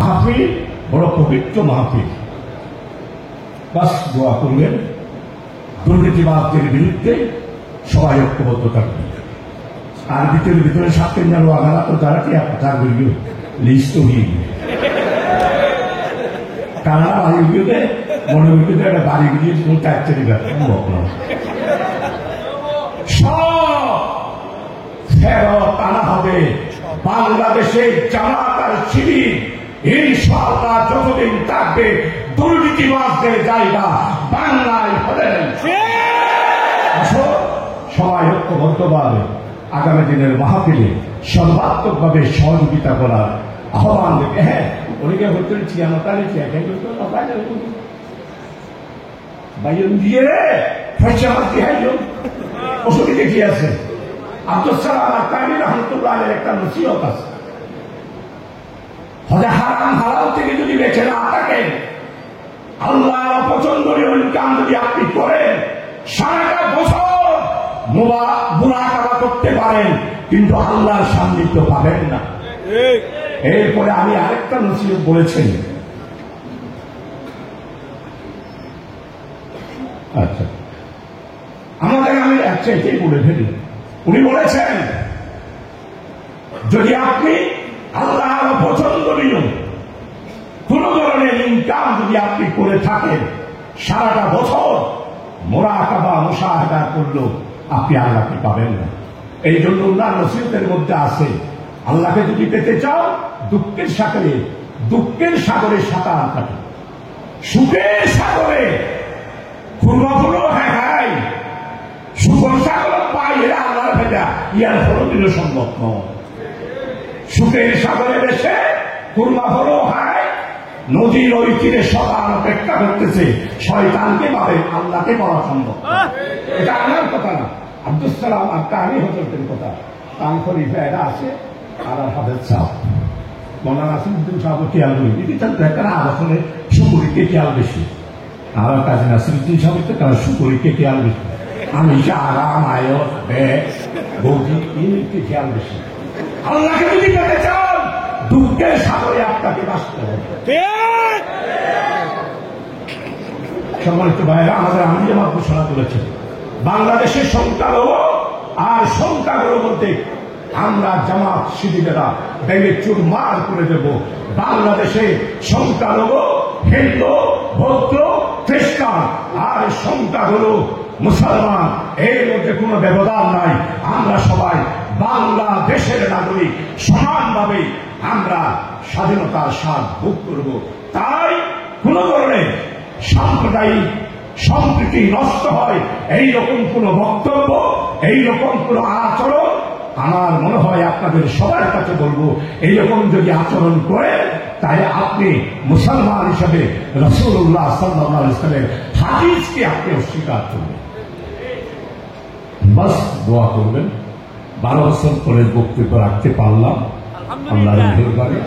মাহফিল বড় পবিত্র মাহফিল। বাস দোয়া করবেন দুর্নীতিবাদদের বিরুদ্ধে সবাই ঐক্যবদ্ধ থাকবে। আর ভিতরে 7 জানো আগালা তো তারা কি আপনার বলবে লিস্ট হয়ে কারণ বাড়ি গিয়ে মনে হইতে একটা বাড়ি গিয়ে সম্ভব নয়। সব ফেরত আনা হবে। বাংলাদেশের জামাত আর শিবির ইনশাআল্লাহ যতদিন থাকবে দুর্নীতিবাদদের জায়গা বাংলায় হবে। সবাই ঐক্যবদ্ধভাবে আগামী দিনের মাহফিলে সর্বাত্মকভাবে সহযোগিতা করার আহ্বান দেবে। হ্যাঁ, অনেকে হচ্ছে চিয়ানতালে অসুবিধা কি আছে? আব্দুল সালাম আকানি রহমতুল্লাহ একটা নসিহত আছে, হারাম হালাল থেকে যদি বেঁচে না থাকেন, আল্লাহ অপছন্দনীয় ইনকাম যদি আপনি করেন, সারাটা বছর মুরাকাবা করতে পারেন কিন্তু আল্লাহর সান্নিধ্য পাবেন না। এরপরে আমি আরেকটা নসিহত বলেছেন। আচ্ছা, আমাদের আমি একটা এটাই বলে ফেলি। উনি বলেছেন যদি আপনি আল্লাহর পছন্দনীয় কোন ধরনের ইনকাম যদি আপনি করে থাকেন, সারাটা বছর মুরাকাবা মুশাহাদা করলেও আপনি আল্লাহকে পাবেন না। এই জন্য উনার নসিহতের মধ্যে আছে, আল্লাহকে যদি পেতে চাও দুঃখের সাগরে সাঁতার কাটো, সুখের সাগরে পূর্বপুরো হ্যাঁ সুখর সাগর পাই এরা আল্লাহর ভেজা ইয়ার কোনদিনও সম্ভব নয়। সুখের সাগরে বেশে পূর্বাপুরো হয় নদীর ওই তীরে সবার অপেক্ষা করতেছে, শয়তানকে পাবে, আল্লাহকে পাওয়া সম্ভব। এটা আমার কথা না, আব্দুল সালাম আকানি হজরতের কথা। তার খলিফা এরা আছে আর হাফেজ সাহেব মৌলানা নাসিরউদ্দিন সাহেব খেয়াল করি এটি তার দেখা আসলে সুপুরিকে খেয়াল বেশি। আর কাজী নাসিরউদ্দিন সাহেবের তো তারা সুপুরিকে খেয়াল বেশি। আমি আরাম আয় বৌদি ইনকে খেয়াল বেশি। আল্লাহকে যদি পেতে চান দুঃখের সাগরে আপনাকে বাঁচতে হবে। সম্মানিত ভাইরা, আমাদের আমির জামাত ঘোষণা করেছে বাংলাদেশের সংখ্যালঘু আর সংখ্যাগুলোর মধ্যে আমরা জামাত শিবিরেরা ভেঙে চুরমার করে দেব। বাংলাদেশে সংখ্যালঘু হিন্দু বৌদ্ধ খ্রিস্টান আর সংখ্যাগুলো মুসলমান এর মধ্যে কোনো ব্যবধান নাই। আমরা সবাই বাংলাদেশের নাগরিক, সমানভাবে আমরা স্বাধীনতার স্বাদ ভোগ করব। তাই কোন ধরনের সাম্প্রদায়িক সম্প্রীতি নষ্ট হয় এইরকম কোন বক্তব্য, এইরকম কোন আচরণ আমার মনে হয় আপনাদের সবার কাছে বলবো, এইরকম যদি আচরণ করেন তাহলে আপনি মুসলমান হিসেবে রাসূলুল্লাহ সাল্লাল্লাহু আলাইহি ওয়াসাল্লামের হাদিসকে আপনি অস্বীকার করবেন। বাস দোয়া করবেন। 12 বছর পরে বক্তব্য রাখতে পারলাম, আল্লাহর মেহেরবানি।